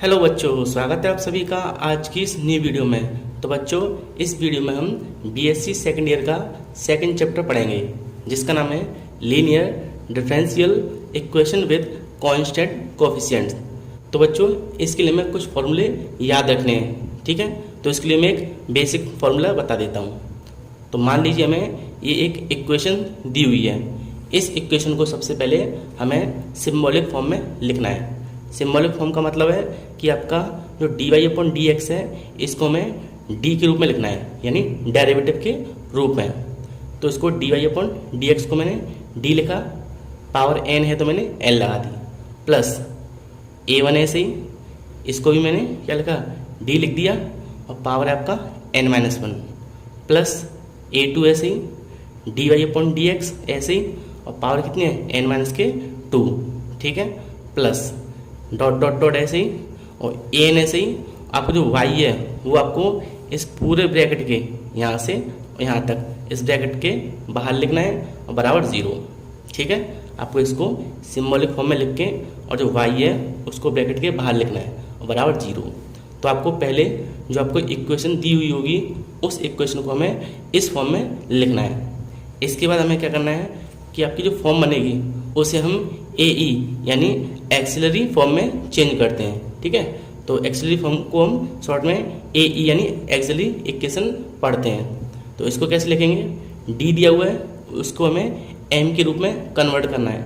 Hello बच्चों, स्वागत है आप सभी का आज की इस नई वीडियो में। तो बच्चों, इस वीडियो में हम बीएससी सेकेंड ईयर का सेकंड चैप्टर पढ़ेंगे जिसका नाम है linear differential equation with constant coefficients. तो बच्चों, इसके लिए मैं कुछ फॉर्मूले याद रखने हैं, ठीक है। तो इसके लिए मैं एक बेसिक फॉर्मूला बता देता हूँ। तो मान लीजिए हमें ये एक इक्वेशन दी हुई है। इस इक्वेशन को सबसे पहले हमें सिंबॉलिक फॉर्म में लिखना है। सिंबॉलिक फॉर्म का मतलब है कि आपका जो dy/dx है इसको हमें d के रूप में लिखना है, यानी डेरिवेटिव के रूप में। तो इसको dy/dx को मैंने d लिखा, पावर n है तो मैंने n लगा दी, प्लस a1 ऐसे ही इसको भी मैंने क्या लिखा, d लिख दिया और पावर है आपका n-1, प्लस a2 ऐसे ही dy/dx ऐसे ही और पावर कितनी है n-2, ठीक है, प्लस डॉट डॉट डॉट ऐसे ही और an ऐसे ही। आपको जो y है वो आपको इस पूरे ब्रैकेट के यहाँ से यहाँ तक इस ब्रैकेट के बाहर लिखना है और बराबर 0, ठीक है। आपको इसको सिंबॉलिक फॉर्म में लिख के और जो y है उसको ब्रैकेट के बाहर लिखना है और बराबर 0। तो आपको पहले जो आपको इक्वेशन दी हुई होगी उस इक्वेशन को हमें इस फॉर्म में लिखना है। इसके बाद हमें क्या करना है कि आपकी जो फॉर्म बनेगी उसे हम AE यानी एक्सिलरी फॉर्म में चेंज करते हैं, ठीक है। तो एक्सिलरी फॉर्म को हम शॉर्ट में AE यानी एक्सिलरी इक्वेशन पढ़ते हैं। तो इसको कैसे लिखेंगे, D दिया हुआ है उसको हमें M के रूप में कन्वर्ट करना है।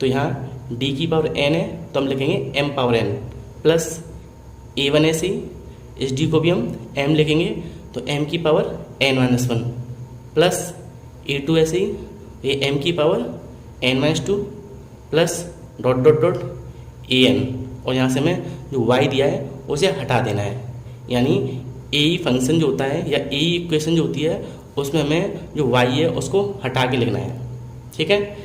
तो यहाँ D की पावर n है तो हम लिखेंगे m power n, plus A1 ऐसे ही इस D को भी हम m लिखेंगे तो m की पावर n-1, प्लस A2 ऐसे ही ये m की power n-2, plus dot dot dot an और यहाँ से हमें जो y दिया है उसे हटा देना है। यानी AE फंक्शन जो होता है या AE इक्वेशन जो होती है उसमें हमें जो y है उसको हटा के लिखना है, ठीक है।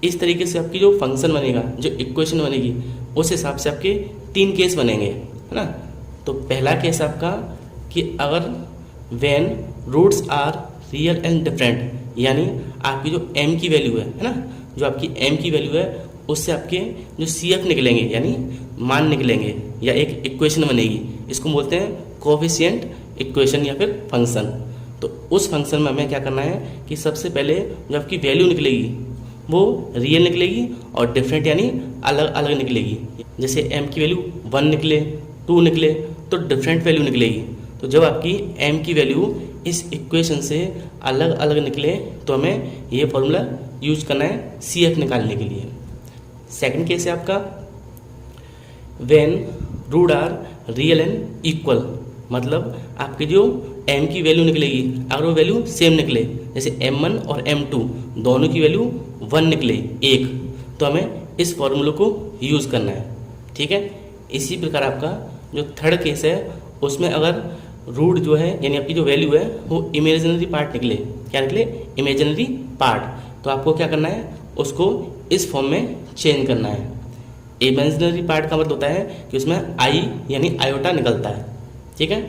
इस तरीके से आपकी जो फंक्शन बनेगा, जो इक्वेशन बनेगी, उस हिसाब से आपके 3 केस बनेंगे, है ना। तो पहला केस आपका कि अगर when roots are real and different, यानी आपकी जो m की वैल्यू है ना, जो आपकी m की वैल्यू है उससे आपके जो CF निकलेंगे यानी मान निकलेंगे या एक इक्वेशन बनेगी, इसको बोलते हैं कोएफिशिएंट इक्वेशन या फिर फंक्शन। तो उस फंक्शन में हमें क्या करना है कि सबसे पहले जो आपकी वैल्यू निकलेगी वो रियल निकलेगी और डिफरेंट यानी अलग अलग निकलेगी। जैसे m की वैल्यू 1 निकले, 2 निकले तो डिफरेंट वैल्यू निकलेगी। तो जब आपकी m की वैल्यू इस इक्वेशन से अलग अलग निकले तो हमें ये फॉर्मूला यूज करना है CF निकालने के लिए। सेकंड केस है आपका when root are real and equal, मतलब आपकी जो m की वैल्यू निकलेगी अगर वो वैल्यू सेम निकले, जैसे m1 और m2 दोनों की वैल्यू 1 निकले 1, तो हमें इस फॉर्मूले को यूज़ करना है, ठीक है। इसी प्रकार आपका जो थर्ड केस है उसमें अगर रूट जो है यानी आपकी जो वैल्यू है वो इमेजिनरी पार्ट निकले, क्या निकले, इमेजिनरी पार्ट, तो आपको क्या करना है उसको इस फॉर्म में चेंज करना है। इमेजिनरी पार्ट का मतलब होता है कि उसमें आई यानी आयोटा निकलता है, ठीक है।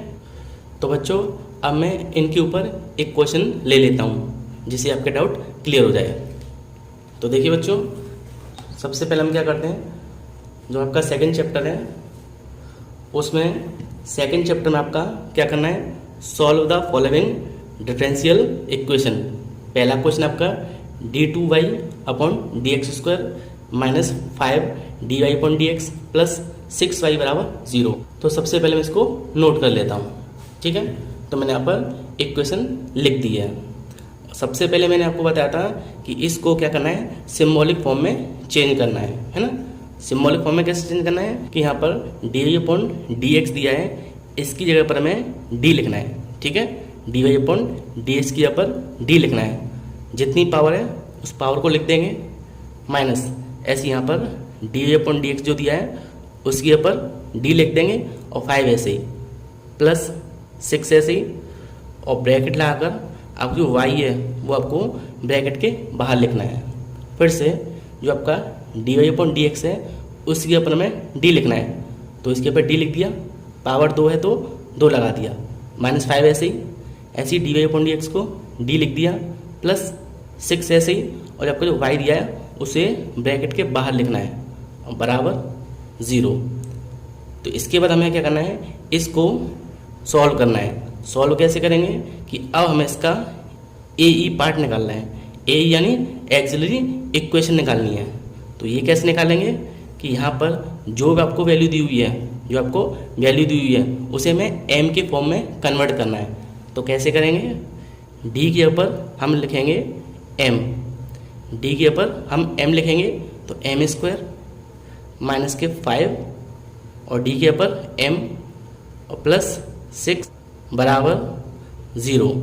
तो बच्चों, अब मैं इनके ऊपर एक क्वेश्चन ले लेता हूँ जिससे आपके डाउट क्लियर हो जाए। तो देखिए बच्चों, सबसे पहले हम क्या करते हैं, जो आपका सेकंड चैप्टर है उसमें सेकंड चैप्टर में आपका क्या करना है, solve the following differential equation. पहला क्वेश्चन आपका d2y/dx² minus 5dy/dx plus 6y बराबर 0। तो सबसे पहले मैं इसको नोट कर लेता हूँ, ठीक है। तो मैंने यहाँ पर इक्वेशन लिख दी है। सबसे पहले मैंने आपको बताया था कि इसको क्या करना है, सिंबॉलिक फॉर्म में चेंज करना है ना। सिंबॉलिक फॉर्म में कैसे चेंज करना है कि यहाँ पर dy/dx दिया है, इसकी जगह पर हमें d लिखना है, ठीक है। dy/dx की जगह पर d लिखना है, जितनी पावर है उस पावर को लिख देंगे, माइनस ऐसे यहाँ पर dy/dx जो दिया है उसकी जगह पर d लिख देंगे और 5 ऐसे ही, प्लस 6 ऐसे ही, और ब्रैकेट लगाकर आप जो y है वो आपको ब्रैकेट के बाहर लिखना है। फिर से जो आपका dy/dx है उसकी जगह पर हमें d लिखना है, तो इसके ऊपर d लिख दिया, पावर 2 है तो 2 लगा दिया, माइनस 5 ऐसे ही dy/dx को d लिख दिया, प्लस 6 ऐसे ही, और आपको जो y दिया है उसे ब्रैकेट के बाहर लिखना है बराबर 0। तो इसके बाद हमें क्या करना है, इसको सॉल्व करना है। सॉल्व कैसे करेंगे कि अब हमें इसका ए ई पार्ट निकालना है। ए यानी एक्सिलरी इक्वेशन निकालनी है। तो ये कैसे निकालेंगे कि यहाँ पर जो भी आपको वैल्यू दी हुई है, जो आपको वैल्यू दी हुई है उसे हमें एम के फॉर्म में कन्वर्ट करना है। तो कैसे करेंगे, डी के ऊपर हम लिखेंगे एम, डी के ऊपर हम एम लिखेंगे तो एम स्क्वायर माइनस के 5 और डी के ऊपर एम और प्लस 6 बराबर 0।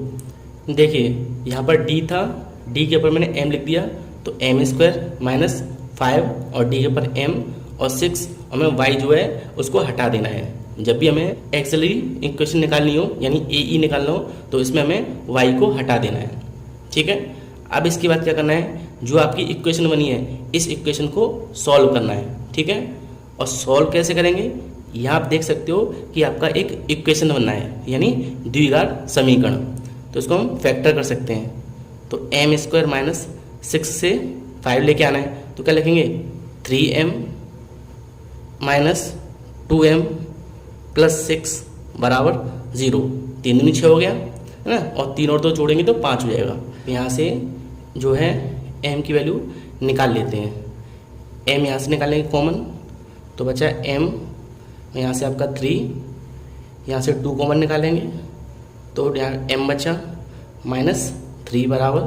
देखिए यहाँ पर डी था, डी के ऊपर मैंने एम लिख दिया तो एम स्क्वायर माइनस 5 और डी के ऊपर एम और 6 और हमें वाई जो है उसको हटा देना है। जब भी हमें एक्सिलरी इक्वेशन निकालनी हो यानी ए ई निकालना हो तो इसमें हमें वाई को हटा देना है। ठीक है, अब इसके बाद क्या करना है, जो आपकी इक्वेशन बनी है इस इक्वेशन को सॉल्व करना है। ठीक है, और सॉल्व कैसे करेंगे, यहाँ आप देख सकते हो कि आपका एक इक्वेशन बनना है यानी द्विघात समीकरण। तो इसको हम फैक्टर कर सकते हैं। तो एम स्क्वायर माइनस 6 से 5 लेके आना है तो क्या लिखेंगे 3m माइनस 2m प्लस 6 बराबर 0। 3 दूनी 6 हो गया है ना, और 3 और 2 जोड़ेंगे तो 5 हो जाएगा। यहाँ से जो है m की वैल्यू निकाल लेते हैं। m यहाँ से निकालेंगे कॉमन तो बचा m, यहाँ से आपका 3, यहाँ से 2 कॉमन निकालेंगे तो यहाँ m बचा माइनस 3 बराबर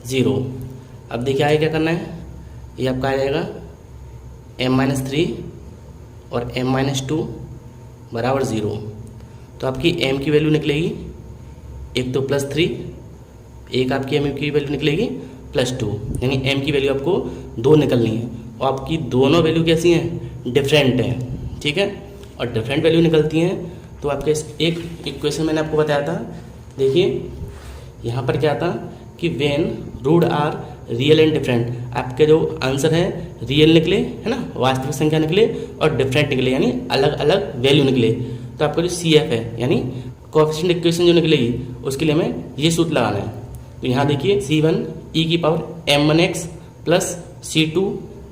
0। अब देखिए आगे क्या करना है, ये आपका आ जाएगा m माइनस 3 और m माइनस 2 बराबर 0। तो आपकी m की वैल्यू निकलेगी एक तो प्लस 3, एक आपकी m की वैल्यू निकलेगी प्लस 2, यानी m की वैल्यू आपको 2 निकलनी है और आपकी दोनों वैल्यू कैसी हैं, डिफरेंट हैं। ठीक है, और डिफरेंट वैल्यू निकलती हैं तो आपके एक इक्वेशन मैंने आपको बताया था। देखिए यहाँ पर क्या था कि when root are real and different, आपके जो आंसर है रियल निकले है ना, वास्तविक संख्या निकले और डिफरेंट निकले यानी अलग अलग वैल्यू निकले, तो आपका जो सी एफ है यानी कोएफिशिएंट इक्वेशन जो निकलेगी उसके लिए हमें ये सूत्र लगाना है। तो यहाँ देखिए C1 e की power m1x plus C2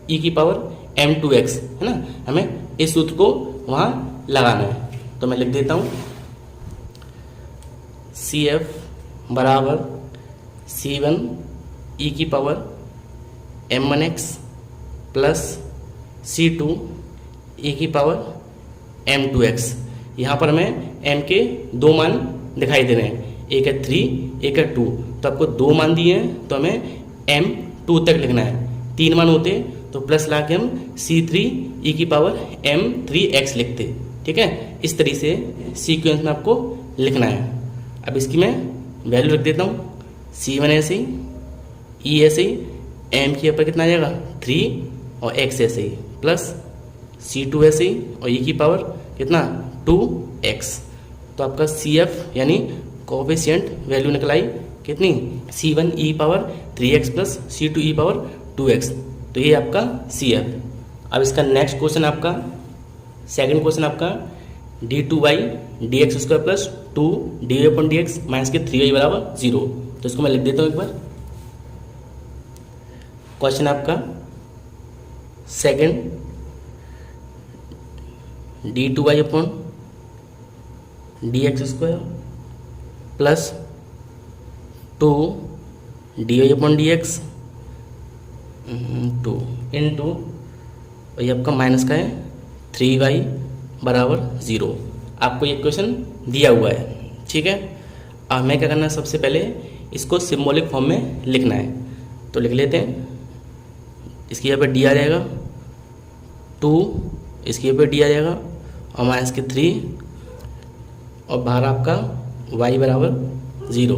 e की पावर m2x है ना, हमें इस सूत्र को वहाँ लगाना है। तो मैं लिख देता हूँ CF बराबर C1 e की power m1x plus C2 e की पावर m2x। यहाँ पर हमें m के 2 मान दिखाई दे रहे हैं, एक है 3 एक है 2, तो आपको 2 मान दिए हैं तो हमें m2 तक लिखना है। 3 मान होते तो प्लस ला के हम C3 e की पावर m3x लिखते। ठीक है, इस तरीके से सीक्वेंस में आपको लिखना है। अब इसकी मैं वैल्यू रख देता हूँ, C1 ऐसे ही, E ऐसे ही, m के ऊपर कितना आ जाएगा 3 और x ऐसे ही, प्लस C2 ऐसे ही और e की पावर कितना 2x। तो आपका CF यानी कोएफिशिएंट वैल्यू निकल आई कितनी, C1 e power 3x plus C2 e power 2x। तो ये आपका CF। अब इसका नेक्स्ट क्वेश्चन आपका सेकंड क्वेश्चन आपका d2/dx square plus 2dy/dx minus के 3y बराबर 0। तो इसको मैं लिख देता हूँ एक बार। क्वेश्चन आपका second d2y/dx square plus 2dy/dx 2 into ये आपका माइनस का है 3y बराबर 0। आपको ये क्वेश्चन दिया हुआ है। ठीक है, अब हमें क्या करना है, सबसे पहले इसको सिंबॉलिक फॉर्म में लिखना है। तो लिख लेते हैं, इसके यहाँ पे d आ जाएगा 2, इसके यहाँ पे d आ जाएगा और माइनस के 3 और बाहर आपका y बराबर 0।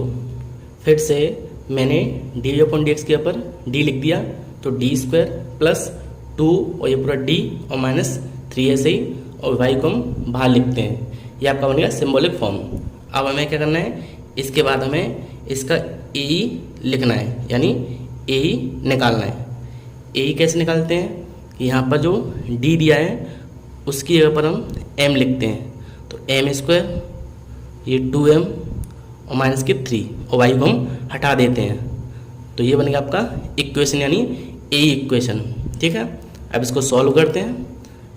फिर से मैंने dy/dx के ऊपर d लिख दिया तो d स्क्वायर प्लस 2 और ये पूरा d और माइनस 3 ऐसे ही और y को हम बाहर लिखते हैं। ये आपका बनेगा सिंबॉलिक फॉर्म। अब हमें क्या करना है, इसके बाद हमें इसका e लिखना है यानी e निकालना है। e कैसे निकालते हैं कि यहाँ पर जो d दिया है उसकी जगह पर हम m लिखते हैं। तो m स्क्वायर ये 2m और माइनस के 3 और y को हम हटा देते हैं। तो ये बनेगा आपका इक्वेशन यानी ए इक्वेशन। ठीक है, अब इसको सॉल्व करते हैं।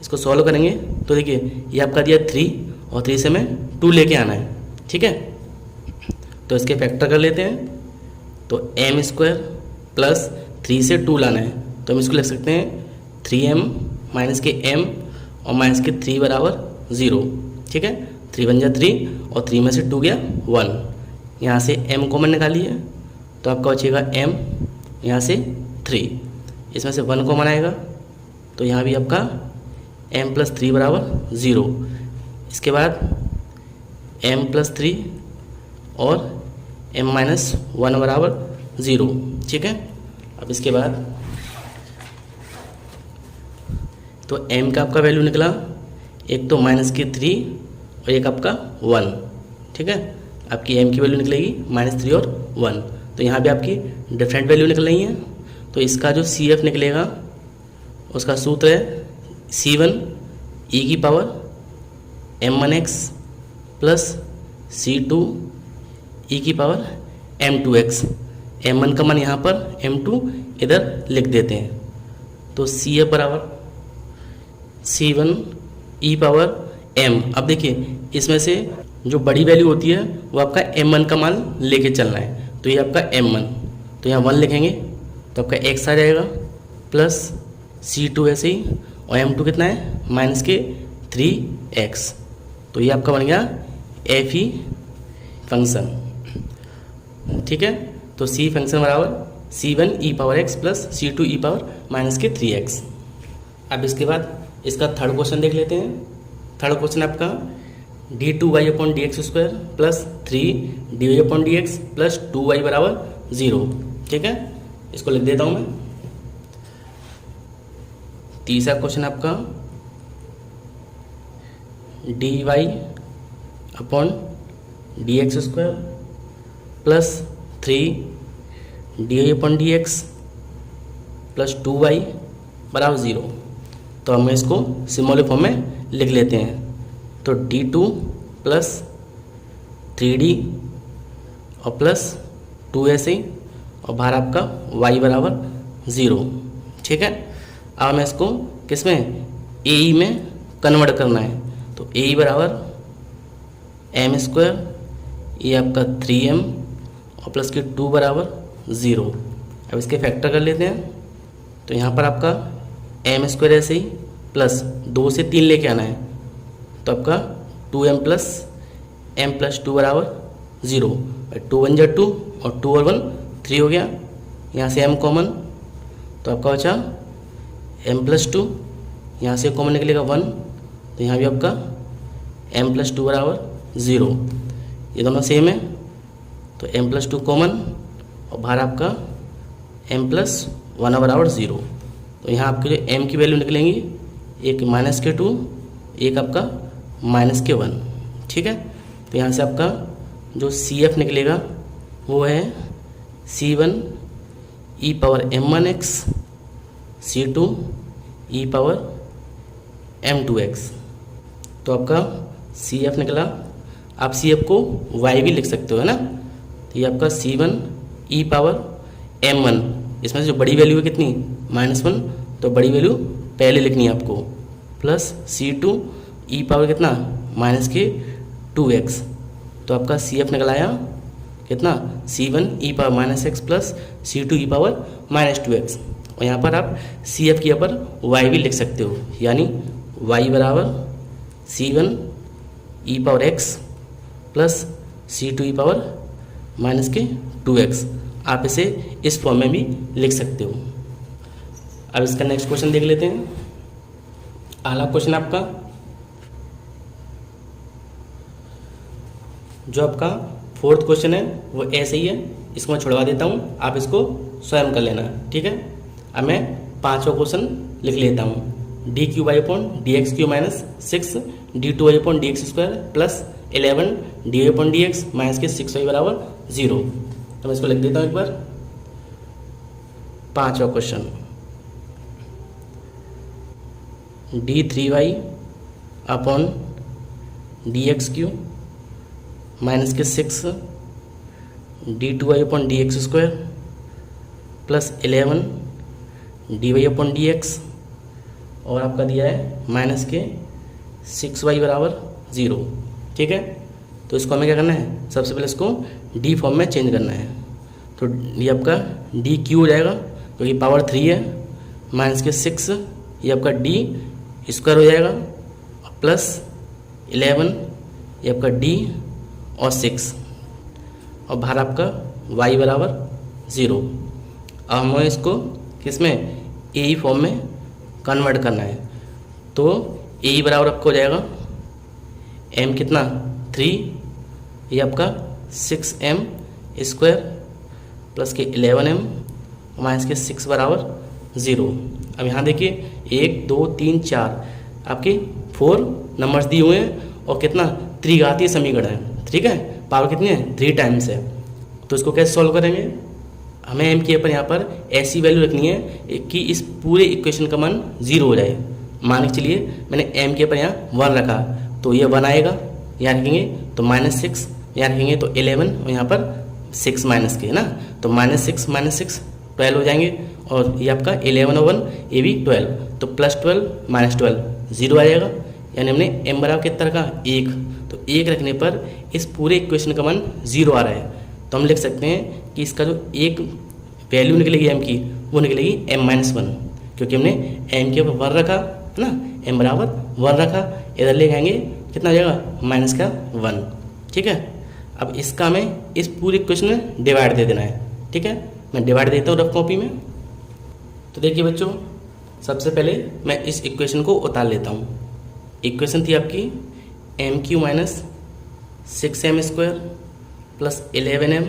इसको सॉल्व करेंगे तो देखिए ये आपका दिया 3 और 3 से हमें 2 लेके आना है, ठीक है। तो इसके फैक्टर कर लेते हैं। तो m स्क्वायर प्लस 3 से 2 लाना है, तो हम इसको लिख सकते हैं 3m माइनस के m और माइनस के 3 बराबर 0, ठीक है। 3 बन जा 3 और 3 में से 2 गया 1। यहाँ से m कॉमन निकालिए तो आपका बचेगा m, यहाँ से 3, इसमें से 1 कॉमन आएगा तो यहाँ भी आपका m प्लस 3 बराबर 0। इसके बाद m प्लस 3 और m माइनस 1 बराबर 0, ठीक है। अब इसके बाद तो m का आपका वैल्यू निकला, एक तो माइनस के 3 और एक आपका 1, ठीक है। आपकी m की वैल्यू निकलेगी -3 और 1। तो यहाँ भी आपकी डिफरेंट वैल्यू निकल रही है। तो इसका जो CF निकलेगा उसका सूत्र है C1 e की power m1x plus C2 e की पावर m2x। m1 का मान यहाँ पर, m2 इधर लिख देते हैं। तो CF बराबर C1 e पावर m। अब देखिए इसमें से जो बड़ी वैल्यू होती है वो आपका m1 का मान लेके चलना है। तो ये आपका m1, तो यहाँ 1 लिखेंगे तो आपका x आ जाएगा प्लस C2 ऐसे ही, और m2 कितना है माइनस के 3x। तो ये आपका बन गया f ई फंक्शन, ठीक है। तो c फंक्शन बराबर C1 e power x plus C2 e power minus के 3x। अब इसके बाद इसका थर्ड क्वेश्चन देख लेते हैं। थर्ड क्वेश्चन आपका d2y upon dx square plus 3dy upon dx plus 2y बराबर 0, ठीक है। इसको लिख देता हूँ मैं। तीसरा क्वेश्चन आपका dy upon dx square plus 3dy upon dx plus 2y बराबर 0। तो हम इसको सिंबॉलिक फॉर्म में लिख लेते हैं। तो d2 प्लस 3d और प्लस 2 ऐसे ही, और बाहर आपका y बराबर 0, ठीक है। अब हमें इसको किस में ए में कन्वर्ट करना है। तो ए बराबर m स्क्वायर, ये आपका 3m और प्लस के 2 बराबर 0। अब इसके फैक्टर कर लेते हैं। तो यहाँ पर आपका m स्क्वायर ऐसे ही प्लस 2 से 3 लेके आना है, तो आपका 2m प्लस m प्लस 2 बराबर 0। 2 1 जा 2 और 2 और 1 3 हो गया। यहाँ से m कॉमन, तो आपका बचा m प्लस 2, यहाँ से कॉमन निकलेगा 1, तो यहाँ भी आपका m प्लस 2 बराबर 0। ये दोनों सेम है तो m प्लस 2 कॉमन, और बाहर आपका m प्लस 1 बराबर 0। तो यहाँ आपके जो m की वैल्यू निकलेंगी, एक माइनस के 2, एक आपका माइनस के 1, ठीक है। तो यहाँ से आपका जो CF निकलेगा वो है C1 e power m1x C2 e power m2x। तो आपका CF निकला। आप CF को y भी लिख सकते हो, है ना। तो ये आपका C1 e पावर m1, इसमें से जो बड़ी वैल्यू है कितनी -1, तो बड़ी वैल्यू पहले लिखनी है आपको, प्लस C2 e पावर कितना माइनस के 2x। तो आपका CF निकल आया कितना C1 e power minus x plus C2 e power minus 2x। और यहाँ पर आप CF की पर y भी लिख सकते हो, यानी y बराबर C1 e power x plus C2 e power minus के 2x। आप इसे इस फॉर्म में भी लिख सकते हो। अब इसका नेक्स्ट क्वेश्चन देख लेते हैं। अगला क्वेश्चन आपका जो आपका फोर्थ क्वेश्चन है वो ऐसे ही है, इसको मैं छुड़वा देता हूँ, आप इसको स्वयं कर लेना, ठीक है। अब मैं पांचवा क्वेश्चन लिख लेता हूँ। D cube y upon d x cube minus 6 d two y upon d x square plus 11 d y upon d x minus के 6y बराबर 0। तो मैं इसको लिख देता हूँ एक बार। पांचवा question d3y upon d x cube minus के 6 d2y upon d x square plus 11 dy upon d x और आपका दिया है माइनस के 6y बराबर 0। ठीक है, तो इसको हमें क्या करना है, सबसे पहले इसको डी फॉर्म में चेंज करना है। तो ये आपका डी क्यू हो जाएगा क्योंकि पावर 3 है, माइनस के 6 ये आपका डी स्क्वायर हो जाएगा, प्लस 11 ये आपका डी और 6 और बाहर आपका y बराबर 0। अब हमें इसको किसमें ए फॉर्म में कन्वर्ट करना है। तो ए बराबर आपको हो जाएगा m कितना 3, ये आपका 6m स्क्वायर प्लस के 11m माइनस के 6 बराबर 0। अब यहाँ देखिए 1 2 3 4 आपके 4 नंबर्स दिए हुए हैं और कितना त्रिघातीय समीकरण है। ठीक है, पावर कितनी है 3 टाइम्स है। तो इसको कैसे सॉल्व करेंगे, हमें m के ऊपर यहाँ पर ऐसी वैल्यू रखनी है कि इस पूरे इक्वेशन का मान 0 हो जाए। मान के चलिए मैंने m के ऊपर यहाँ 1 रखा तो ये 1 आएगा, यहाँ रखेंगे तो -6, यहाँ रखेंगे तो 11 और यहाँ पर 6 माइनस के है ना, तो -6 -6 12 हो जाएंगे और ये आपका 11 और 1 ये भी 12, तो +12 -12 0 आ जाएगा। यानी हमने m बराबर कितना रखा 1, तो 1 रखने पर इस पूरे इक्वेशन का मान 0 आ रहा है। तो हम लिख सकते हैं कि इसका जो एक वैल्यू निकलेगी m की वो निकलेगी m-1, क्योंकि हमने m के ऊपर 1 रखा है ना, m बराबर 1 रखा, इधर ले जाएंगे कितना हो जाएगा -1। ठीक है, अब इसका हमें इस पूरे इक्वेशन में डिवाइड दे देना है। ठीक है, मैं डिवाइड देता हूँ रफ कॉपी में। तो देखिए बच्चों, सबसे पहले मैं इस इक्वेशन को उतार लेता हूँ। इक्वेशन थी आपकी m³ minus 6m square plus 11m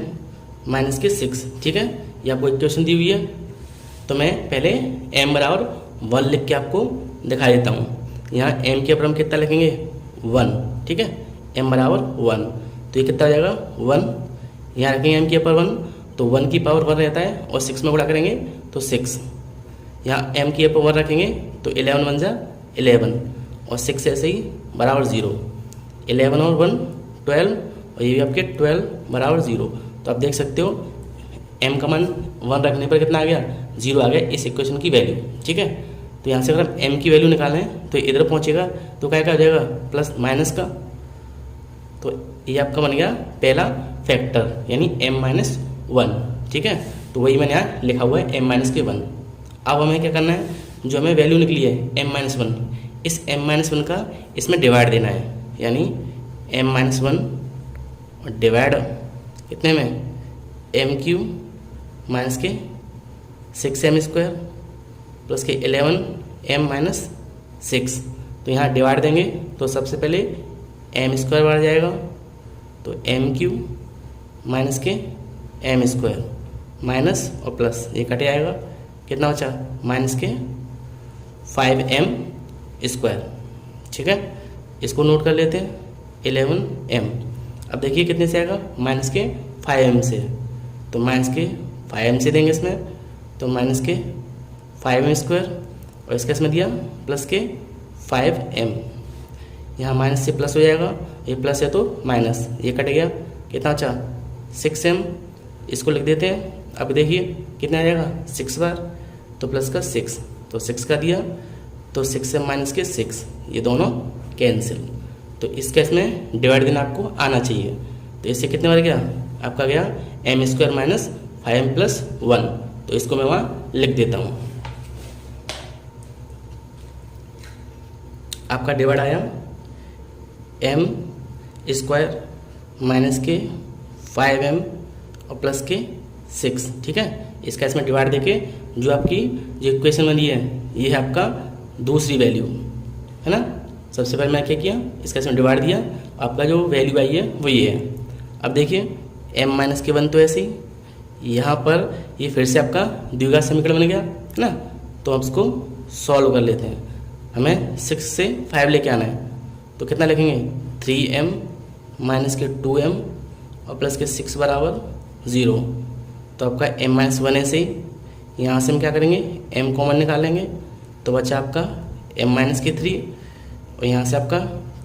minus के 6। ठीक है, ये आपको इक्वेशन दी हुई है। तो मैं पहले m बराबर 1 लिख के आपको दिखा देता हूँ। यहाँ m के ऊपर हम कितना लिखेंगे 1। ठीक है, m बराबर 1, तो ये कितना हो जाएगा 1, यहाँ रखेंगे m के ऊपर 1 तो 1 की पावर 1 रहता है और 6 में गुणा करेंगे तो 6, यहाँ m के ऊपर 1 रखेंगे तो 11 1 जा 11 और 6 ऐसे ही बराबर 0, 11 और 1 12 और ये भी आपके 12 बराबर 0। तो आप देख सकते हो m का मान 1 रखने पर कितना आ गया 0 आ गया इस इक्वेशन की वैल्यू। ठीक है, तो यहाँ से अगर हम m की वैल्यू निकालें तो इधर पहुँचेगा तो क्या हो जाएगा प्लस माइनस का, तो ये आपका बन गया पहला फैक्टर यानी m-1। ठीक है, तो वही मैंने यहाँ लिखा हुआ है m-1। अब हमें क्या करना है, जो हमें वैल्यू निकली है m-1, इस m-1 का इसमें डिवाइड देना है, यानी m-1 और डिवाइड कितने में m³ माइनस के 6m स्क्वायर प्लस के 11m माइनस 6। तो यहाँ डिवाइड देंगे तो सबसे पहले m स्क्वायर बढ़ जाएगा तो m³ माइनस के m स्क्वायर माइनस और प्लस ये कट जाएगा, कितना बचा माइनस के 5m स्क्वायर। ठीक है, इसको नोट कर लेते हैं 11m। अब देखिए कितने से आएगा माइनस के 5m से, तो माइनस के 5m से देंगे इसमें, तो माइनस के 5m स्क्वायर और इसका इसमें दिया प्लस के 5m, यहाँ माइनस से प्लस हो जाएगा, ये प्लस है तो माइनस ये कट गया, कितना अच्छा 6m, इसको लिख देते हैं। अब देखिए कितना आ जाएगा 6 बार तो प्लस का 6, तो 6 का दिया तो 6m माइनस के 6 ये दोनों कैंसिल। तो इस केस में डिवाइड देना आपको आना चाहिए, तो इससे कितने बार गया आपका गया m square minus 5m plus 1, तो इसको मैं वहाँ लिख देता हूँ। आपका डिवाइड आया m स्क्वायर माइनस के 5m और प्लस के 6। ठीक है, इसका इसमें डिवाइड देके जो आपकी जो इक्वेशन बनी है ये है आपका दूसरी वैल्यू है ना। सबसे पहले मैं क्या किया, इसका इसमें डिवाइड दिया, आपका जो वैल्यू आई है वो ये है। अब देखिए m-1 तो ऐसे ही, यहाँ पर ये फिर से आपका द्विघात समीकरण बन गया है ना, तो हम इसको सॉल्व कर लेते हैं। हमें 6 से 5 लेके आना है, तो कितना लिखेंगे 3m माइनस के 2m और प्लस के 6 बराबर 0। तो आपका m-1 ऐसे ही, यहाँ से हम क्या करेंगे m कॉमन निकालेंगे तो बचा आपका m-3 और यहाँ से आपका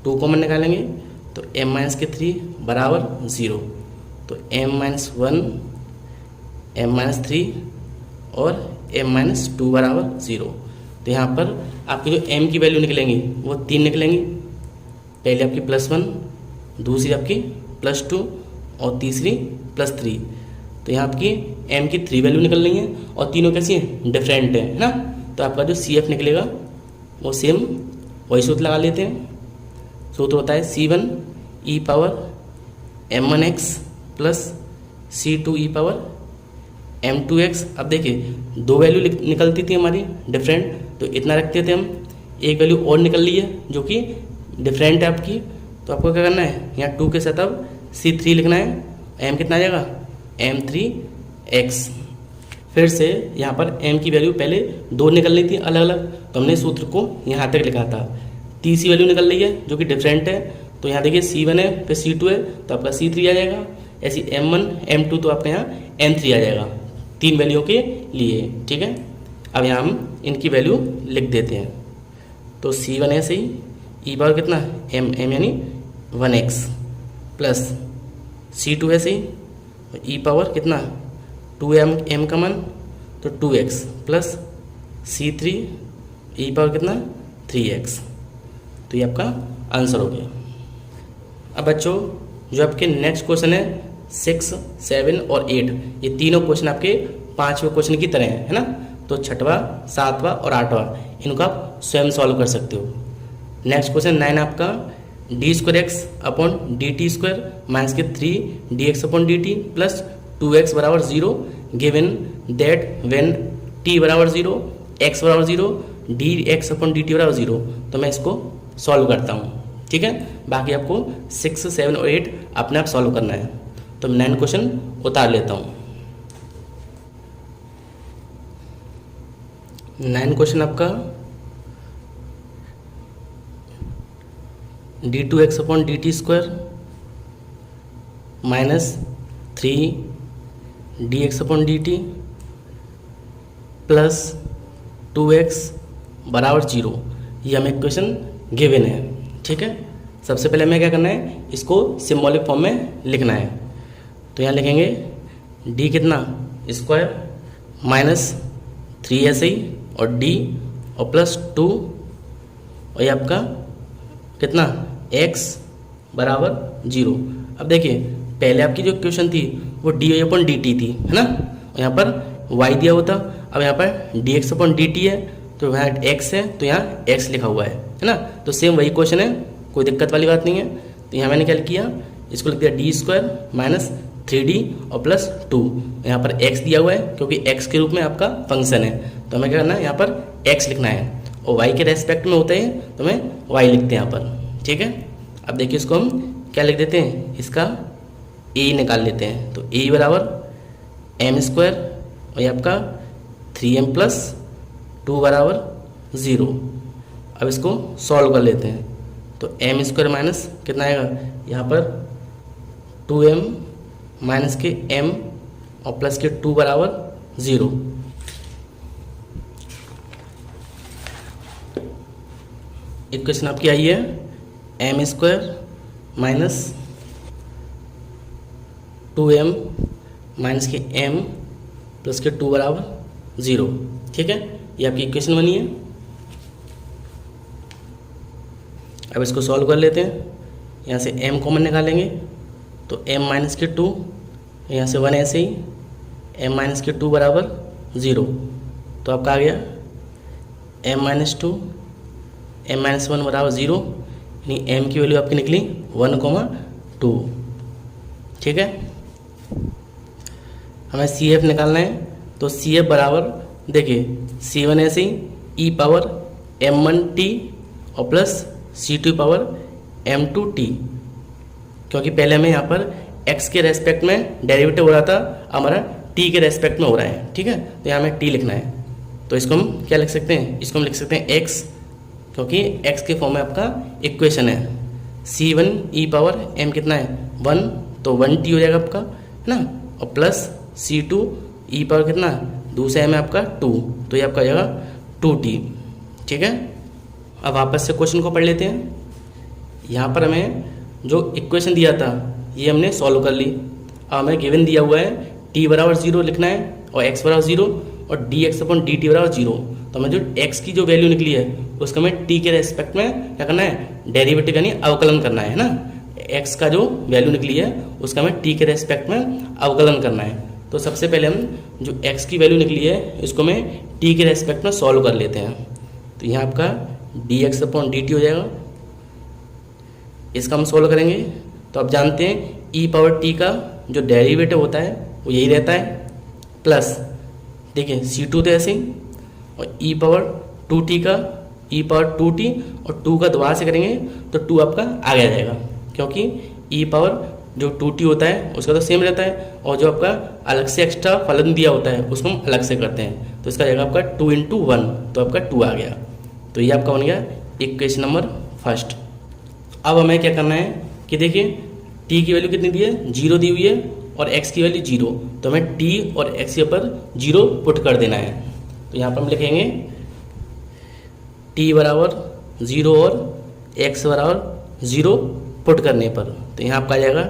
2 कॉमन निकालेंगे तो m-3 बराबर 0। तो m-1 m-3 और m-2 बराबर 0। तो यहाँ पर आपकी जो m की वैल्यू निकलेंगी वो 3 निकलेंगी। पहले आपकी +1, दूसरी आपकी +2 और तीसरी +3। तो यहाँ आपकी m की 3 वैल्यू निकल रही है और तीनों कैसी हैं, डिफरेंट है ना। तो आपका जो CF निकलेगा वो सेम वही सूत्र लगा लेते हैं। सूत्र होता है C1 e power m1x plus C2 e power m2x। अब देखिए 2 वैल्यू निकलती थी हमारी डिफरेंट, तो इतना रखते थे हम। एक वैल्यू और निकल रही है जो कि डिफरेंट है आपकी, तो आपको क्या करना है, यहाँ 2 के साथ अब C3 लिखना है। m कितना आ जाएगा, m3x। फिर से यहाँ पर m की वैल्यू पहले 2 निकल रही थी अलग अलग, तो हमने सूत्र को यहाँ तक लिखा था। तीसरी वैल्यू निकल रही है जो कि डिफरेंट है, तो यहाँ देखिए C1 है फिर C2 है तो आपका C3 आ जाएगा। ऐसी M1 M2 तो आपका यहाँ M3 आ जाएगा 3 वैल्यू के लिए, ठीक है। अब यहाँ हम इनकी वैल्यू लिख देते हैं। तो C1 है सही, ई पावर कितना m यानी 1x प्लस C2 है सही, ई पावर कितना 2m, m का मान तो 2x प्लस C3 ई पावर कितना 3x। तो ये आपका आंसर हो गया। अब बच्चों जो आपके नेक्स्ट क्वेश्चन है 6, 7 और 8, ये तीनों क्वेश्चन आपके 5वें क्वेश्चन की तरह है ना। तो 6वां, 7वां और 8वां इनको आप स्वयं सॉल्व कर सकते हो। नेक्स्ट क्वेश्चन 9 आपका d² अपॉन dt² माइनस के 3 dx upon dt plus 2x बराबर 0 गिवन दैट व्हेन t बराबर 0 x बराबर 0 dx अपॉन dt बराबर 0। तो मैं इसको सॉल्व करता हूँ, ठीक है। बाकी आपको 6, 7 और 8 अपने आप सॉल्व करना है। तो मैं 9 क्वेश्चन उतार लेता हूँ। 9 क्वेश्चन आपका d2x upon dt² minus 3 dx upon dt plus 2x बराबर 0, ये हमें इक्वेशन गिवन है, ठीक है। सबसे पहले हमें क्या करना है, इसको सिंबॉलिक फॉर्म में लिखना है। तो यहाँ लिखेंगे d कितना स्क्वायर माइनस 3 ऐसे ही और d और प्लस 2 और ये आपका कितना x बराबर 0। अब देखिए पहले आपकी जो इक्वेशन थी वो dy अपॉन dt थी, है ना। और यहाँ पर y दिया होता, अब यहाँ पर dx अपॉन dt है तो यहाँ x है तो यहाँ x लिखा हुआ है ना। तो सेम वही क्वेश्चन है, कोई दिक्कत वाली बात नहीं है। तो यहाँ मैंने क्या किया, इसको लिख दिया d² माइनस 3d और प्लस 2। यहाँ पर x दिया हुआ है क्योंकि x के रूप में आपका फंक्शन है, तो हमें क्या करना है, यहाँ पर x लिखना है और y के रेस्पेक्ट में होते हैं तो हमें y लिखते हैं यहाँ पर, ठीक है। अब देखिए इसको हम क्या लिख देते हैं, इसका a निकाल लेते हैं। तो a बराबर m² और ये आपका 3m प्लस 2 बराबर 0। अब इसको सॉल्व कर लेते हैं। तो m² माइनस कितना आएगा, यहाँ पर 2m माइनस के m और प्लस के 2 बराबर 0। इक्वेशन आपकी आई है m² माइनस 2m माइनस के m प्लस के 2 बराबर 0, ठीक है। ये आपकी इक्वेशन बनी है। अब इसको सॉल्व कर लेते हैं। यहाँ से m कॉमन निकालेंगे तो m माइनस के 2, यहाँ से 1 ऐसे ही m माइनस के 2 बराबर 0। तो आपका आ गया m माइनस 2 m माइनस 1 बराबर 0, यानी m की वैल्यू आपकी निकली 1,2, ठीक है। हमें CF निकालना है। तो CF बराबर देखिए C1 ऐसे ही e पावर m1t और प्लस C2 पावर m2t, क्योंकि पहले हमें यहाँ पर x के रेस्पेक्ट में डेरिवेटिव हो रहा था, हमारा t के रेस्पेक्ट में हो रहा है, ठीक है। तो यहाँ हमें t लिखना है। तो इसको हम क्या लिख सकते हैं, इसको हम लिख सकते हैं x, क्योंकि x के फॉर्म में आपका इक्वेशन है। C1 e पावर m कितना है 1, तो 1t हो जाएगा आपका, है ना। और प्लस C2 e पावर कितना, दूसरा m है आपका 2, तो ये आपका हो जाएगा 2t, ठीक है। अब वापस से क्वेश्चन को पढ़ लेते हैं। यहाँ पर हमें जो इक्वेशन दिया था ये हमने सॉल्व कर ली। अब हमें गिवन दिया हुआ है t बराबर 0 लिखना है और x बराबर 0 और dx अपॉन dt बराबर 0। तो हमें जो x की जो वैल्यू निकली है उसका हमें t के रेस्पेक्ट में क्या करना है, डेरिवेटिव यानी अवकलन करना है ना। x का जो वैल्यू निकली है उसका हमें t के रेस्पेक्ट में अवकलन करना है। तो सबसे पहले हम जो x की वैल्यू निकली है इसको मैं t के रेस्पेक्ट में सॉल्व कर लेते हैं। तो यहाँ आपका dx अपॉन dt हो जाएगा, इसका हम सॉल्व करेंगे। तो आप जानते हैं e पावर t का जो डेरिवेटिव होता है वो यही रहता है, प्लस देखिए c2 तो ऐसे ही, और e पावर 2t का e पावर 2t और 2 का दोबारा से करेंगे तो 2 आपका आगे आ जाएगा, क्योंकि e पावर जो 2t होता है उसका तो सेम रहता है, और जो आपका अलग से एक्स्ट्रा फलन दिया होता है उसको हम अलग से करते हैं। तो इसका जाएगा आपका 2 × 1, तो आपका 2 आ गया। तो ये आपका बन गया इक्वेशन नंबर फर्स्ट। अब हमें क्या करना है कि देखिए t की वैल्यू कितनी दी है, 0 दी हुई है, और x की वैल्यू 0, तो हमें t और x के ऊपर 0 पुट कर देना है। तो यहाँ पर हम लिखेंगे t बराबर 0 और x बराबर 0 पुट करने पर, तो यहाँ आपका आ जाएगा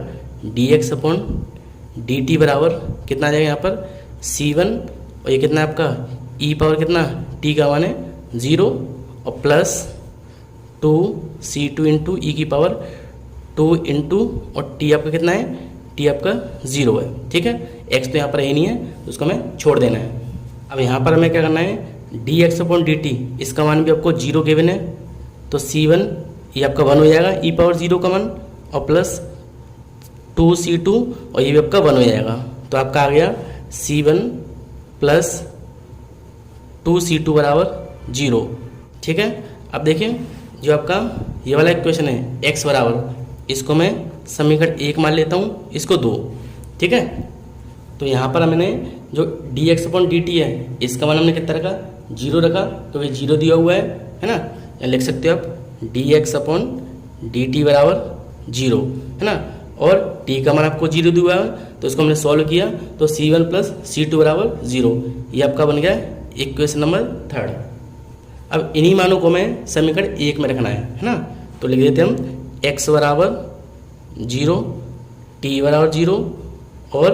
dx अपॉन dt बराबर कितना आ जाएगा यहाँ पर c1, और ये कितना है आपका e पावर कितना t का मान है 0, और प्लस 2c2 इंटू ई की पावर 2 इंटू, और t आपका कितना है, t आपका 0 है, ठीक है। x तो यहाँ पर है नहीं है तो उसको हमें छोड़ देना है। अब यहाँ पर हमें क्या करना है, dx अपॉन dt, इसका मान भी आपको 0 गिवन है, तो c1 ये आपका 1 हो जाएगा e पावर 0 का मान, और प्लस 2c2, और ये भी आपका 1 हो जाएगा। तो आपका आ गया c1 प्लस 2c2 बराबर 0, ठीक है। अब देखिए जो आपका ये वाला इक्वेशन है x बराबर, इसको मैं समीकरण 1 मान लेता हूँ, इसको 2, ठीक है। तो यहाँ पर हमने जो dx अपॉन dt है इसका मान हमने कितना रखा, 0 रखा, तो ये 0 दिया हुआ है ना। या लिख सकते हो आप dx अपॉन dt बराबर 0, है ना, और t का मान आपको 0 दिया हुआ है, तो इसको हमने सॉल्व किया, तो c1 प्लस c2 बराबर 0, ये आपका बन गया इक्वेशन नंबर थर्ड। अब इन्हीं मानों को मैं समीकरण 1 में रखना है ना। तो लिख देते हम x बराबर 0, t बराबर 0 और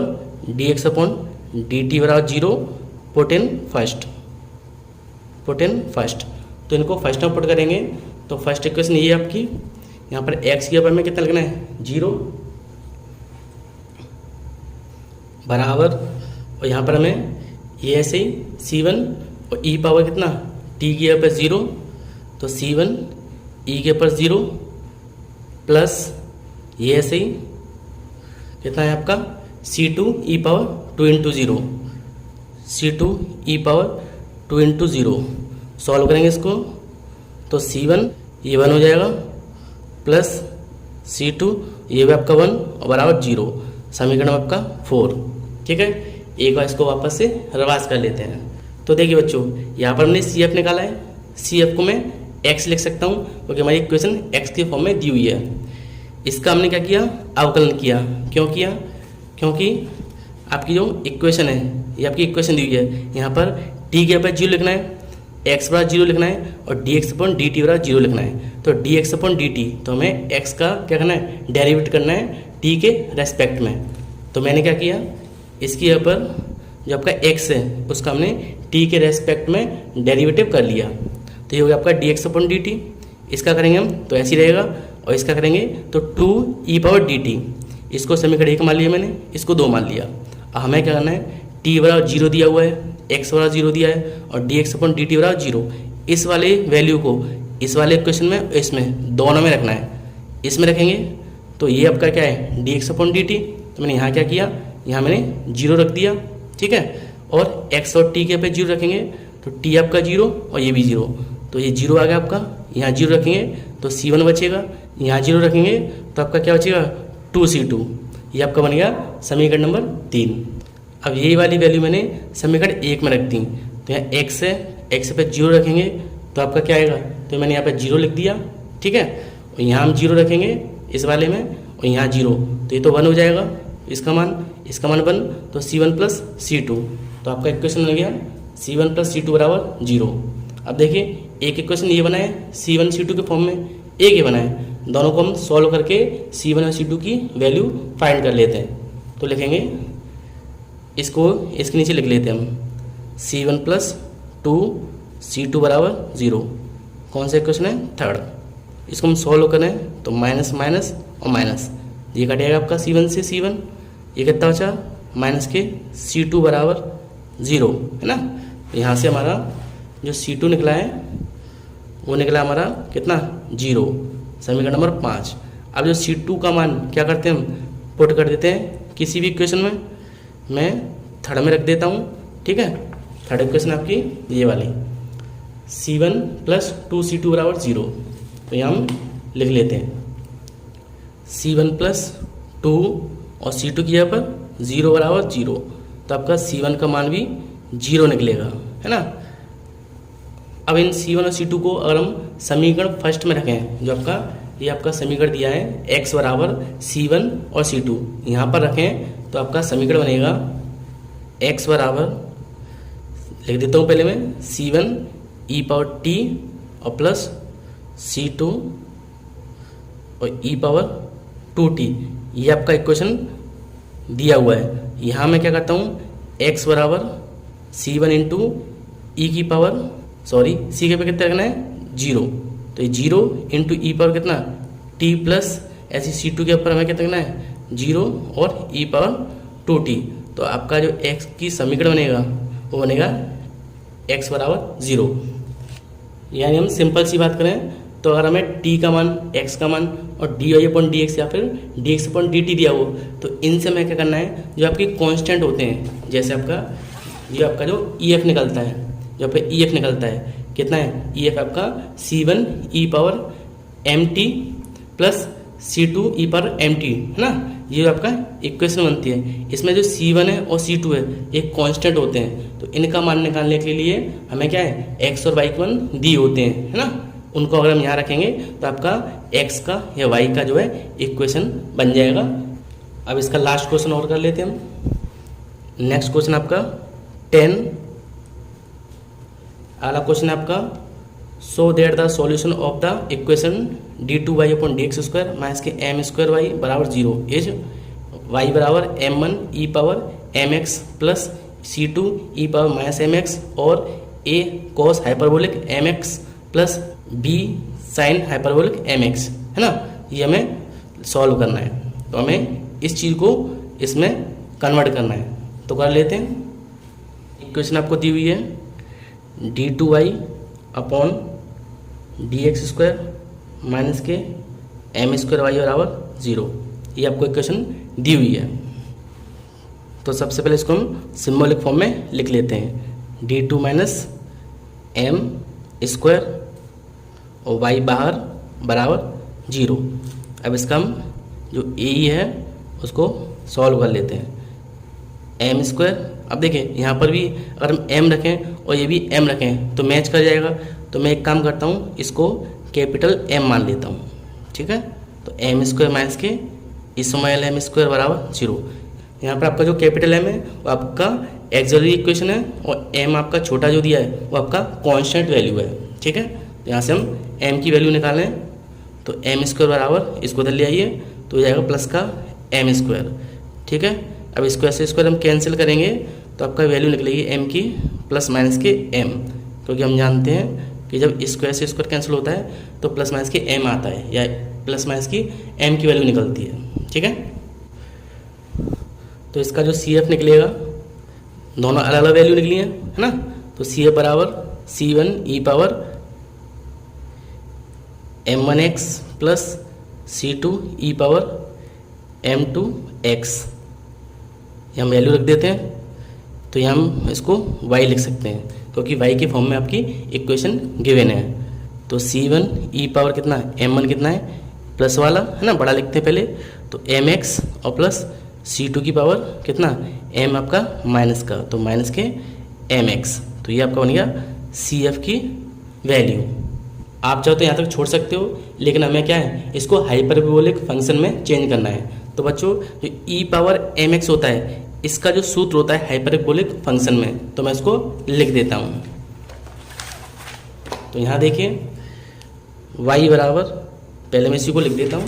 dx अपॉन dt बराबर 0 पुट इन फर्स्ट। तो इनको फर्स्ट में पुट करेंगे तो फर्स्ट इक्वेशन ये है आपकी, यहाँ पर x के ऊपर में कितना लगना है 0 बराबर, और यहाँ पर हमें ये ऐसे ही c1 और e पावर कितना t के ऊपर 0, तो c1 e के ऊपर 0 प्लस ये ऐसे ही कितना है आपका c2 e power 2 into 0, c2 e power 2 into 0। Solve करेंगे इसको तो c1 ये 1 हो जाएगा, प्लस c2 ये भी आपका 1 और बराबर 0, समीकरण आपका 4, ठीक है। एक बार इसको वापस से रिवाइज कर लेते हैं। तो देखिए बच्चों, यहाँ पर हमने CF निकाला है, CF को मैं x लिख सकता हूँ क्योंकि हमारी इक्वेशन x के फॉर्म में दी हुई है। इसका हमने क्या किया, अवकलन किया। क्यों किया, क्योंकि आपकी जो इक्वेशन है ये आपकी इक्वेशन दी हुई है, यहाँ पर t के ऊपर 0 लिखना है, x बराबर 0 लिखना है, और dx अपॉन dt बराबर 0 लिखना है। तो dx अपॉन dt, तो हमें x का क्या करना है, डेरिवेट करना है t के रेस्पेक्ट में। तो मैंने क्या किया, इसके ऊपर जो आपका x है उसका हमने t के रेस्पेक्ट में डेरिवेटिव कर लिया। तो ये हो गया आपका dx अपॉन dt। इसका करेंगे हम तो ऐसे ही रहेगा, और इसका करेंगे तो 2e पावर dt, इसको समीकरण 1 मान लिया मैंने, इसको 2 मान लिया। अब हमें क्या करना है, t बराबर 0 दिया हुआ है, x बराबर 0 दिया है, और dx अपॉन dt बराबर 0, इस वाले वैल्यू को इस वाले इक्वेशन में इसमें दोनों में रखना है। इसमें रखेंगे तो ये आपका क्या है dx अपॉन dt, तो मैंने यहाँ क्या किया, यहाँ मैंने 0 रख दिया, ठीक है। और x और t के पे 0 रखेंगे तो t आपका 0 और ये भी 0, तो ये 0 आ गया आपका। यहाँ 0 रखेंगे तो c1 बचेगा, यहाँ 0 रखेंगे तो आपका क्या बचेगा 2c2, ये आपका बन गया समीकरण नंबर 3। अब यही वाली वैल्यू मैंने समीकरण 1 में रख दी, तो यहाँ x है, x पे 0 रखेंगे तो आपका क्या आएगा, तो मैंने यहाँ पे 0 लिख दिया, ठीक है। और यहाँ हम 0 रखेंगे इस वाले में, और यहाँ 0, तो ये तो 1 हो जाएगा, इसका मान 1, तो c1 प्लस c2, तो आपका इक्वेशन बन गया c1 प्लस c2 बराबर 0। अब देखिए एक इक्वेशन ये बना है c1 c2 के फॉर्म में, एक ये बना है, दोनों को हम सॉल्व करके c1 और c2 की वैल्यू फाइंड कर लेते हैं। तो लिखेंगे इसको, इसके नीचे लिख लेते हैं हम c1 प्लस 2 C2 बराबर 0। कौन सा इक्वेशन है? थर्ड। इसको हम सॉल्व करें तो माइनस माइनस और माइनस, ये कटेगा आपका C1 से C1, ये कितना बचा? माइनस के C2 बराबर 0, है ना। तो यहाँ से हमारा जो C2 निकला है वो निकला हमारा कितना? 0, समीकरण नंबर 5। अब जो C2 का मान क्या करते हैं हम? पुट कर देते हैं किसी भी इक्वेशन में। मैं थर्ड में रख देता हूँ, ठीक है। थर्ड इक्वेशन आपकी ये वाली, C1 प्लस 2C2 बराबर 0। तो यहाँ हम लिख लेते हैं C1 प्लस 2 और C2 की जगह पर 0 बराबर 0। तो आपका C1 का मान भी 0 निकलेगा, है ना। अब इन C1 और C2 को अगर हम समीकरण फर्स्ट में रखें, जो आपका ये आपका समीकरण दिया है x बराबर C1 और C2, यहाँ पर रखें तो आपका समीकरण बनेगा x बराबर, लिख देता हूँ पहले मैं, C1 e पावर t और प्लस C2 और e पावर 2t। ये आपका इक्वेशन दिया हुआ है। यहाँ मैं क्या करता हूँ, x बराबर C1 इंटू ई की पावर, सॉरी सी के पे कितना रखना है? 0। तो ये 0 इंटू ई पावर कितना? t प्लस ऐसी C2 के ऊपर हमें कितना रखना है? 0 और e पावर 2t। तो आपका जो x की समीकरण बनेगा वो बनेगा x बराबर 0। यानी हम सिंपल सी बात करें तो अगर हमें t का मान, x का मान और dy अपॉन dx या फिर dx अपॉन dt दिया हो, तो इनसे हमें क्या करना है, जो आपकी कांस्टेंट होते हैं, जैसे आपका ये आपका जो EF निकलता है, जो आपका EF निकलता है कितना है? EF आपका C1 e power mt plus C2 e power mt, है ना। ये आपका इक्वेशन बनती है। इसमें जो C1 है और C2 है एक कांस्टेंट होते हैं, तो इनका मान निकालने के लिए हमें क्या है, x और y के मान दिए होते हैं, है ना। उनको अगर हम यहाँ रखेंगे तो आपका x का या y का जो है इक्वेशन बन जाएगा। अब इसका लास्ट क्वेश्चन और कर लेते हैं हम। नेक्स्ट क्वेश्चन आपका 10 अगला क्वेश्चन है आपका, so that the solution of the equation d2y upon dx square minus के m स्क्वायर वाई बराबर 0 इज y बराबर m1 e power mx plus c2 e power minus mx और a cos hyperbolic mx plus b sine hyperbolic mx, है ना। ये हमें solve करना है, तो हमें इस चीज़ को इसमें कन्वर्ट करना है। तो कर लेते हैं। इक्वेशन आपको दी हुई है d2y upon dx square minus के m स्क्वायर वाई बराबर 0। ये आपको इक्वेशन दी हुई है। तो सबसे पहले इसको हम सिंबॉलिक फॉर्म में लिख लेते हैं, d2 माइनस m स्क्वायर और y बाहर बराबर 0। अब इसका हम जो a है उसको सॉल्व कर लेते हैं। m स्क्वायर, अब देखिए यहाँ पर भी अगर हम m रखें और ये भी m रखें तो मैच कर जाएगा। तो मैं एक काम करता हूँ, इसको कैपिटल M मान लेता हूँ, ठीक है। तो m स्क्वायर माइनस के स्मॉल m स्क्वायर बराबर 0। यहाँ पर आपका जो कैपिटल M है वो आपका एक्सिलरी इक्वेशन है और m आपका छोटा जो दिया है वो आपका कांस्टेंट वैल्यू है, ठीक है। तो यहाँ से हम m की वैल्यू निकालें तो m स्क्वायर बराबर, इसको उधर ले आइए तो हो जाएगा प्लस का m स्क्वायर, ठीक है। अब स्क्वायर से स्क्वायर हम कैंसिल करेंगे तो आपका वैल्यू निकलेगी m की प्लस माइनस के m, क्योंकि हम जानते हैं कि जब स्क्वायर से स्क्वायर कैंसिल होता है तो प्लस माइनस के m आता है या प्लस माइनस की m की वैल्यू निकलती है, ठीक है। तो इसका जो CF निकलेगा, दोनों अलग अलग वैल्यू निकली है ना। तो CF बराबर C1 e power m1x plus C2 e power m2x, ये हम वैल्यू रख देते हैं। तो यहाँ हम इसको y लिख सकते हैं क्योंकि y के फॉर्म में आपकी इक्वेशन गिवन है। तो C1 e पावर कितना, m1 कितना है प्लस वाला, है ना, बड़ा लिखते हैं पहले। तो mx और प्लस C2 की पावर कितना, m आपका माइनस का, तो माइनस के mx। तो ये आपका बन गया CF की वैल्यू। आप चाहो तो यहाँ तक छोड़ सकते हो, लेकिन हमें क्या है, इसको हाइपरबोलिक फंक्शन में चेंज करना है। तो बच्चों जो e पावर mx होता है इसका जो सूत्र होता है हाइपरबोलिक फंक्शन में, तो मैं इसको लिख देता हूँ। तो यहाँ देखिए y बराबर, पहले मैं इसी को लिख देता हूँ,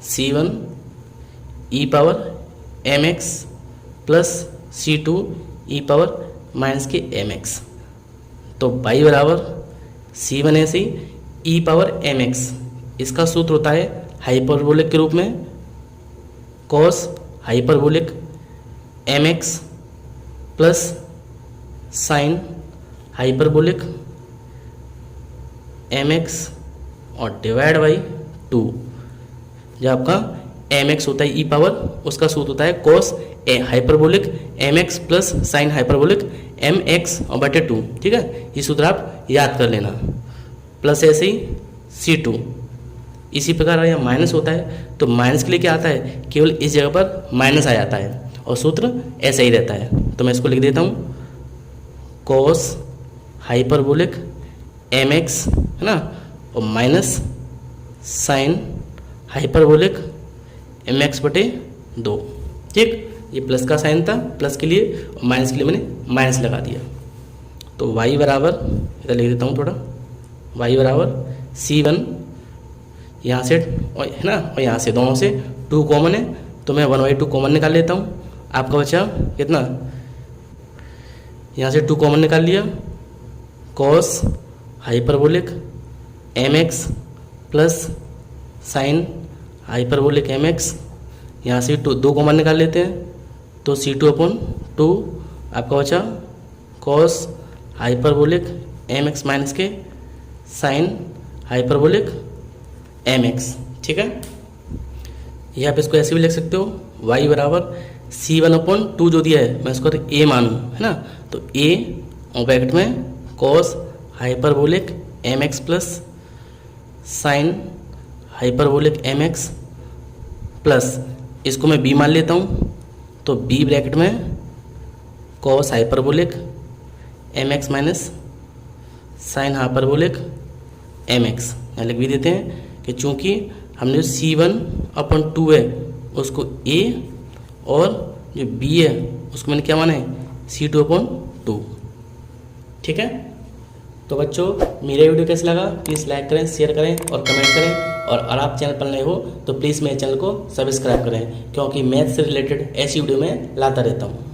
C1 e power mx plus C2 e power minus के mx। तो y बराबर C1 ऐसे ही e पावर mx, इसका सूत्र होता है हाइपरबोलिक के रूप में cos hyperbolic mx plus sine hyperbolic mx और डिवाइड बाई 2। जो आपका mx होता है e पावर, उसका सूत्र होता है cos hyperbolic mx plus sine hyperbolic mx और बटे 2। ठीक है, ये सूत्र आप याद कर लेना। प्लस ऐसे ही C2, इसी प्रकार यह माइनस होता है तो माइनस के लिए क्या आता है, केवल इस जगह पर माइनस आ जाता है और सूत्र ऐसा ही रहता है। तो मैं इसको लिख देता हूँ कॉस हाइपरबोलिक mx, है ना, और माइनस साइन हाइपरबोलिक mx बटे 2। ठीक, ये प्लस का साइन था प्लस के लिए, और माइनस के लिए मैंने माइनस लगा दिया। तो y बराबर इधर लिख देता हूँ थोड़ा, y बराबर C1 यहाँ से, है ना, और यहाँ से दोनों से 2 कॉमन है तो मैं 1/2 कॉमन निकाल लेता हूँ। आपका बचा कितना, यहाँ से 2 कॉमन निकाल लिया, cos hyperbolic mx plus sine hyperbolic mx, यहाँ से 2 कॉमन निकाल लेते हैं तो C2/2 आपका बचा कॉस हाइपरबोलिक mx माइनस के साइन हाइपरबोलिक mx। ठीक है, ये आप इसको ऐसे भी लिख सकते हो, y बराबर C1/2 जो दिया है मैं इसको a मानूँ, है ना, तो a और ब्रैकेट में cos hyperbolic mx plus sine hyperbolic mx plus इसको मैं b मान लेता हूँ तो b ब्रैकेट में cos hyperbolic mx minus sine hyperbolic mx। यहाँ लिख भी देते हैं कि चूँकि हमने C1/2 है उसको a और जो b है उसको मैंने क्या माना है C2/2। ठीक है, तो बच्चों मेरा वीडियो कैसा लगा प्लीज़ लाइक करें, शेयर करें और कमेंट करें, और अगर आप चैनल पर नए हो तो प्लीज़ मेरे चैनल को सब्सक्राइब करें, क्योंकि मैथ से रिलेटेड ऐसी वीडियो मैं लाता रहता हूँ।